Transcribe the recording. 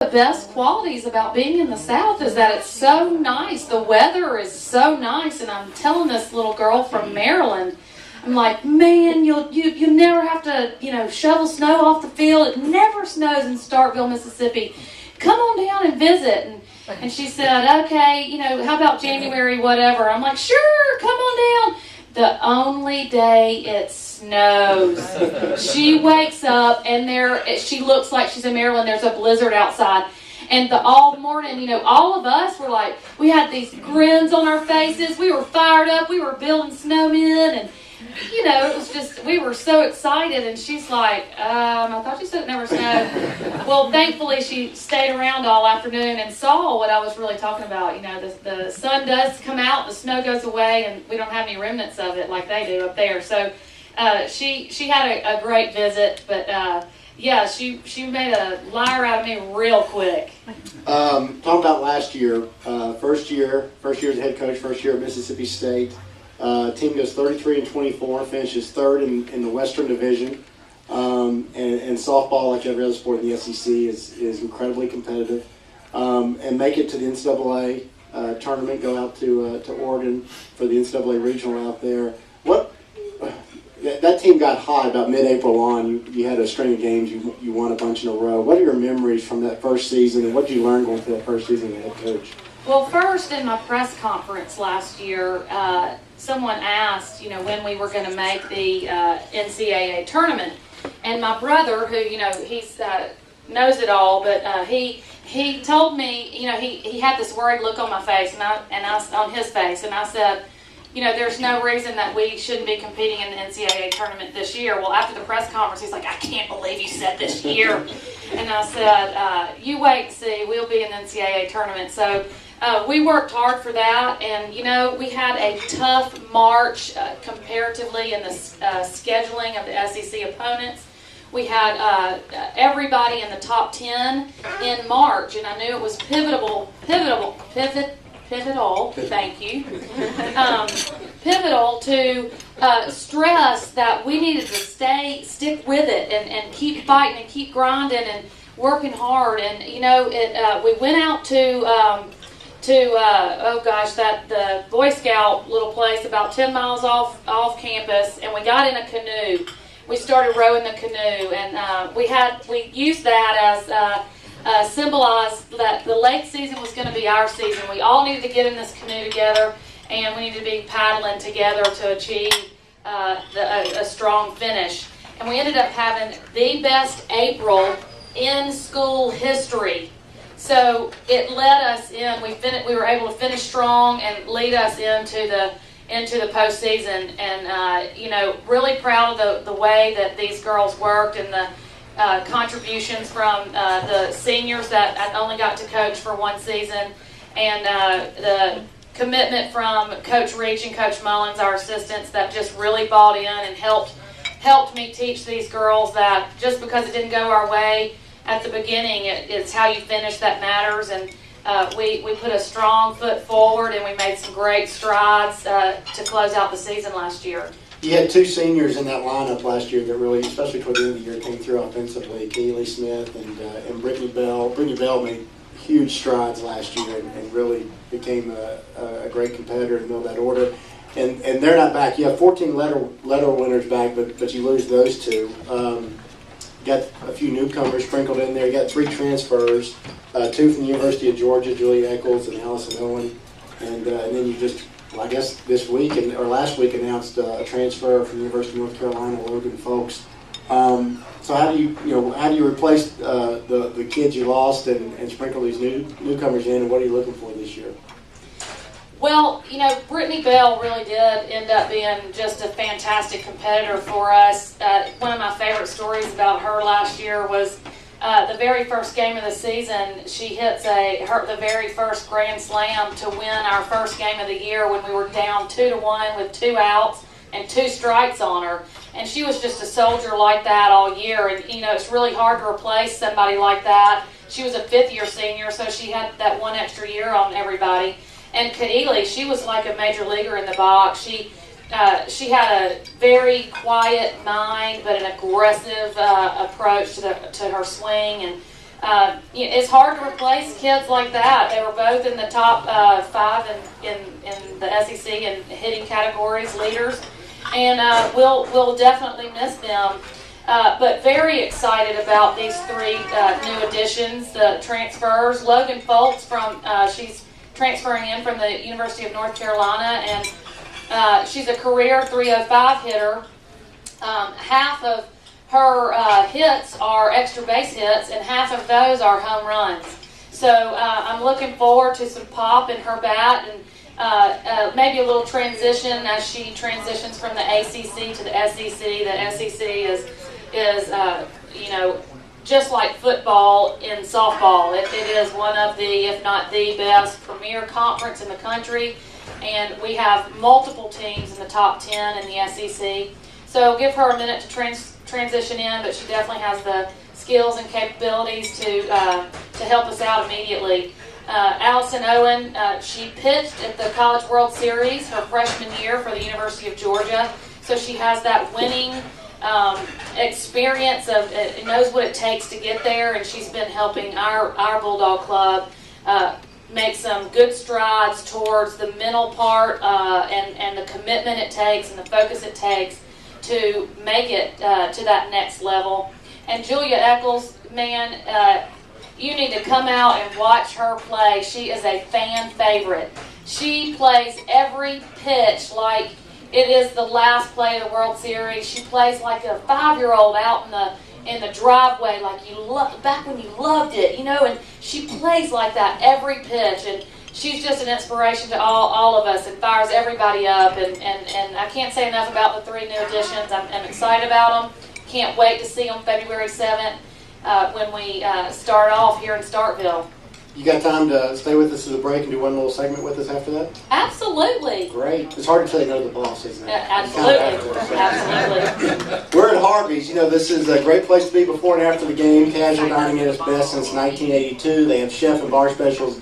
The best qualities about being in the South is that it's so nice. The weather is so nice, and I'm telling this little girl from Maryland, I'm like, man, you never have to, shovel snow off the field. It never snows in Starkville, Mississippi. Come on down and visit. And she said, okay, how about January, whatever. I'm like, sure, come on down. The only day it snows, she wakes up and she looks like she's in Maryland. There's a blizzard outside. And all morning, all of us were like, we had these grins on our faces. We were fired up. We were building snowmen, and it was just, we were so excited. And she's like, I thought you said it never snowed. Well, thankfully, she stayed around all afternoon and saw what I was really talking about. The sun does come out, the snow goes away, and we don't have any remnants of it like they do up there. So she had a great visit, but yeah, she made a liar out of me real quick. Talking about last year, first year as head coach, first year at Mississippi State. Team goes 33-24, finishes third in the Western Division. And softball, like every other sport in the SEC, is incredibly competitive. And make it to the NCAA tournament, go out to Oregon for the NCAA regional out there. That team got hot about mid-April on. You had a string of games. You won a bunch in a row. What are your memories from that first season, and what did you learn going through that first season as head coach? Well, first, in my press conference last year, someone asked, when we were going to make the NCAA tournament. And my brother, who, he's knows it all, but he told me, he had this worried look on my face, and I on his face, and I said, there's no reason that we shouldn't be competing in the NCAA tournament this year. Well, after the press conference, he's like, I can't believe you said this year. And I said, you wait and see. We'll be in the NCAA tournament. So we worked hard for that. And, we had a tough March comparatively in the scheduling of the SEC opponents. We had everybody in the top 10 in March, and I knew it was pivotal, thank you, pivotal to stress that we needed to stick with it and keep fighting and keep grinding and working hard. And we went out to the Boy Scout little place about 10 miles off campus, and we got in a canoe. We started rowing the canoe, and we used that as symbolized that the lake season was going to be our season. We all needed to get in this canoe together, and we needed to be paddling together to achieve a strong finish. And we ended up having the best April in school history. So it led us in. We were able to finish strong and lead us into the postseason. And really proud of the way that these girls worked and the contributions from the seniors that I only got to coach for one season, and the commitment from Coach Reach and Coach Mullins, our assistants, that just really bought in and helped me teach these girls that just because it didn't go our way at the beginning, it's how you finish that matters. And we put a strong foot forward, and we made some great strides to close out the season last year. You had two seniors in that lineup last year that really, especially toward the end of the year, came through offensively. Keely Smith and Brittany Bell. Brittany Bell made huge strides last year and really became a great competitor in the middle of that order. And they're not back. You have 14 letter winners back, but you lose those two. Got a few newcomers sprinkled in there. You got 3 transfers, 2 from the University of Georgia, Julie Eccles and Allison Owen, and then you just, I guess this week or last week announced a transfer from the University of North Carolina, Logan Folks. So how do you replace the kids you lost and sprinkle these newcomers in, and what are you looking for this year? Well, Brittany Bell really did end up being just a fantastic competitor for us. One of my favorite stories about her last year was the very first game of the season. She hits the very first grand slam to win our first game of the year when we were down 2-1 with 2 outs and 2 strikes on her. And she was just a soldier like that all year. And, it's really hard to replace somebody like that. She was a 5th-year senior, so she had that one extra year on everybody. And Keely, she was like a major leaguer in the box. She had a very quiet mind, but an aggressive approach to her swing, and it's hard to replace kids like that. They were both in the top 5 in the SEC in hitting categories, leaders, and we'll definitely miss them. But very excited about these 3 new additions, the transfers. Logan Foltz she's transferring in from the University of North Carolina, and she's a career 305 hitter. Half of her hits are extra base hits, and half of those are home runs. So I'm looking forward to some pop in her bat, and maybe a little transition as she transitions from the ACC to the SEC. The SEC is just like football in softball. It is one of the, if not the best premier conference in the country, and we have multiple teams in the top 10 in the SEC. So give her a minute to transition in, but she definitely has the skills and capabilities to help us out immediately. Allison Owen, she pitched at the College World Series her freshman year for the University of Georgia, so she has that winning experience of knows what it takes to get there, and she's been helping our Bulldog Club make some good strides towards the mental part and the commitment it takes and the focus it takes to make it to that next level. And Julia Eccles, man, you need to come out and watch her play. She is a fan favorite. She plays every pitch like it is the last play of the World Series. She plays like a 5-year-old out in the driveway, like back when you loved it, and she plays like that every pitch, and she's just an inspiration to all of us and fires everybody up, and I can't say enough about the 3 new additions. I'm excited about them. Can't wait to see them February 7th when we start off here in Starkville. You got time to stay with us through the break and do one little segment with us after that? Absolutely. Great. It's hard to say no to the boss, isn't it? Absolutely. Absolutely. We're at Harvey's. This is a great place to be before and after the game. Casual dining at its best since 1982. They have chef and bar specials